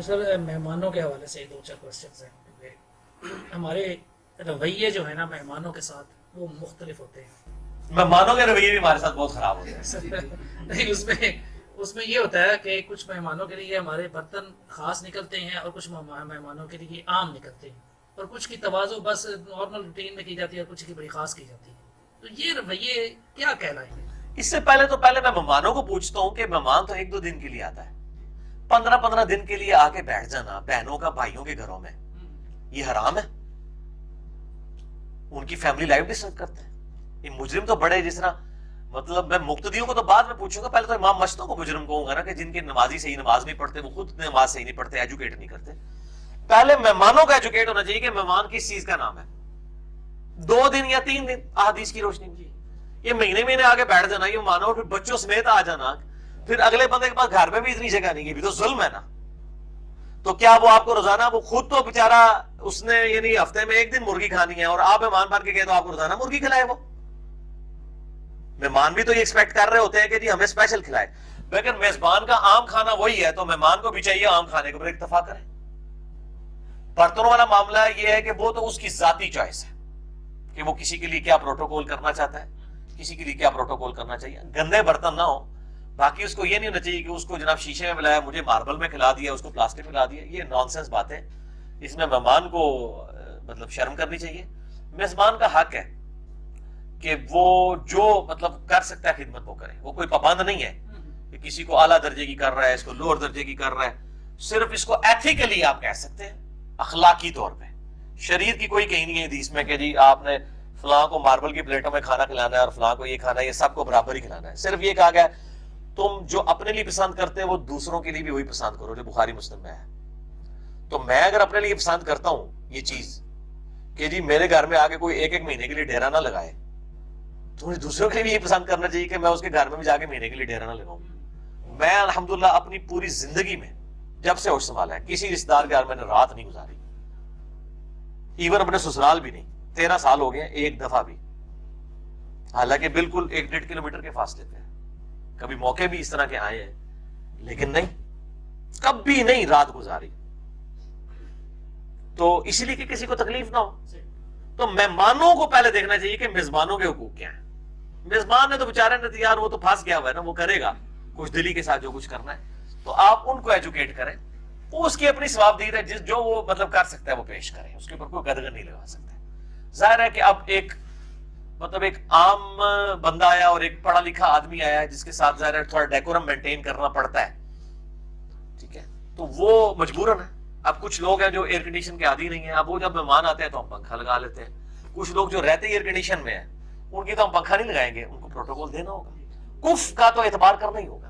سر مہمانوں کے حوالے سے دو چار کوشچنز ہیں. ہمارے رویے جو ہے نا مہمانوں کے ساتھ وہ مختلف ہوتے ہیں. مہمانوں کے رویے بھی ہمارے ساتھ بہت خراب ہوتے ہیں. نہیں اس میں یہ ہوتا ہے کہ کچھ مہمانوں کے لیے ہمارے برتن خاص نکلتے ہیں اور کچھ مہمانوں کے لیے عام نکلتے ہیں, اور کچھ کی تواضع بس نارمل روٹین میں کی جاتی ہے اور کچھ کی بڑی خاص کی جاتی ہے. تو یہ رویے کیا کہلائیں گے؟ اس سے پہلے میں مہمانوں کو پوچھتا ہوں کہ مہمان تو 1-2 دن کے لیے آتا ہے, 15 دن کے لیے آ کے بیٹھ جانا بہنوں کا بھائیوں کے گھروں میں, یہ حرام ہے؟ ان کی فیملی لائف ڈسٹرب کرتے ہیں. یہ مجرم تو بڑے, جس طرح مطلب میں مقتدیوں کو تو بعد میں پوچھوں گا, پہلے تو امام مشتوں کو مجرم کہوں گا نا, کہ جن کے نمازی صحیح نماز نہیں پڑھتے, وہ خود نماز صحیح نہیں پڑھتے, ایجوکیٹ نہیں کرتے. پہلے مہمانوں کا ایجوکیٹ ہونا چاہیے کہ مہمان کس چیز کا نام ہے. 2 دن یا 3 دن احادیث کی روشنی میں, یہ مہینے آگے بیٹھ جانا, یہ مانو پھر بچوں سمیت آ جانا, پھر اگلے بندے کے پاس گھر میں بھی اتنی جگہ نہیں ہے, بھی تو ظلم ہے نا. تو کیا وہ آپ کو روزانہ, وہ خود تو بیچارہ اس نے یعنی ہفتے میں 1 دن مرغی کھانی ہے, اور آپ مہمان بن کے گئے تو آپ کو روزانہ مرغی کھلائے. وہ مہمان بھی تو یہ ایکسپیکٹ کر رہے ہوتے ہیں کہ جی ہمیں اسپیشل کھلائے, لیکن میزبان کا عام کھانا وہی ہے, تو مہمان کو بھی چاہیے عام کھانے کے اوپر اکتفا کریں. برتنوں والا معاملہ یہ ہے کہ وہ تو اس کی ذاتی چوائس ہے کہ وہ کسی کے لیے کیا پروٹوکول کرنا چاہتا ہے, کسی کے لیے کیا پروٹوکول کرنا چاہیے. گندے برتن نہ ہو. باقی اس کو یہ نہیں ہونا چاہیے کہ اس کو جناب شیشے میں ملایا, مجھے ماربل میں کھلا دیا, اس کو پلاسٹک میں کھلا دیا. یہ نانسنس بات ہے. اس میں مہمان کو مطلب شرم کرنی چاہیے. میزبان کا حق ہے کہ وہ جو مطلب کر سکتا ہے خدمت وہ کرے. وہ کوئی پابند نہیں ہے کہ کسی کو اعلیٰ درجے کی کر رہا ہے, اس کو لوور درجے کی کر رہا ہے. صرف اس کو ایتھیکلی آپ کہہ سکتے ہیں, اخلاقی طور پہ. شریعت کی کوئی کہیں نہیں ہے حدیث میں کہ جی آپ نے فلاں کو ماربل کی پلیٹوں میں کھانا کھلانا ہے اور فلاں کو یہ کھانا ہے, یہ سب کو برابر ہی کھلانا ہے. صرف یہ کہا گیا تم جو اپنے لیے پسند کرتے ہیں وہ دوسروں کے لیے بھی وہی پسند کرو, جو بخاری مسلم میں ہے. تو میں اگر اپنے لیے پسند کرتا ہوں یہ چیز کہ جی میرے گھر میں آگے کوئی 1 مہینے کے لیے ڈیرا نہ لگائے, تو مجھے دوسروں کے لیے بھی یہ پسند کرنا چاہیے کہ میں اس کے گھر میں بھی جا کے مہینے کے لیے ڈیرا نہ لگاؤں. میں الحمدللہ اپنی پوری زندگی میں جب سے ہوش سنبھالا ہے کسی رشتے دار کے گھر میں نے رات نہیں گزاری, ایون اپنے سسرال بھی نہیں. 13 سال ہو گئے, 1 دفعہ بھی, حالانکہ بالکل 1-1.5 کلومیٹر کے فاصلے پہ. کبھی موقع بھی اس طرح کے آئے ہیں, لیکن نہیں, کبھی نہیں رات گزاری. تو اس لیے کہ کسی کو تکلیف نہ ہو. تو مہمانوں کو پہلے دیکھنا چاہیے کہ میزبانوں کے حقوق کیا ہیں. میزبان نے تو بیچارے نے یار وہ تو پھنس گیا ہوا ہے نا, وہ کرے گا کچھ دلی کے ساتھ جو کچھ کرنا ہے. تو آپ ان کو ایجوکیٹ کریں, وہ اس کی اپنی ثوابدید ہے, جو وہ مطلب کر سکتا ہے وہ پیش کریں, اس کے اوپر کوئی گدگن نہیں لگا سکتا. ظاہر ہے کہ اب ایک عام بندہ آیا اور ایک پڑھا لکھا آدمی آیا ہے جس کے ساتھ ظاہر ہے تھوڑا ڈیکورم مینٹین کرنا پڑتا ہے, ٹھیک ہے, تو وہ مجبوراً ہے. اب کچھ لوگ ہیں جو ایئر کنڈیشن کے عادی نہیں ہیں, اب وہ جب مہمان آتے ہیں تو ہم پنکھا لگا لیتے ہیں. کچھ لوگ جو رہتے ایئر کنڈیشن میں ہیں ان کی تو ہم پنکھا نہیں لگائیں گے, ان کو پروٹوکول دینا ہوگا. کف کا تو اعتبار کرنا ہی ہوگا.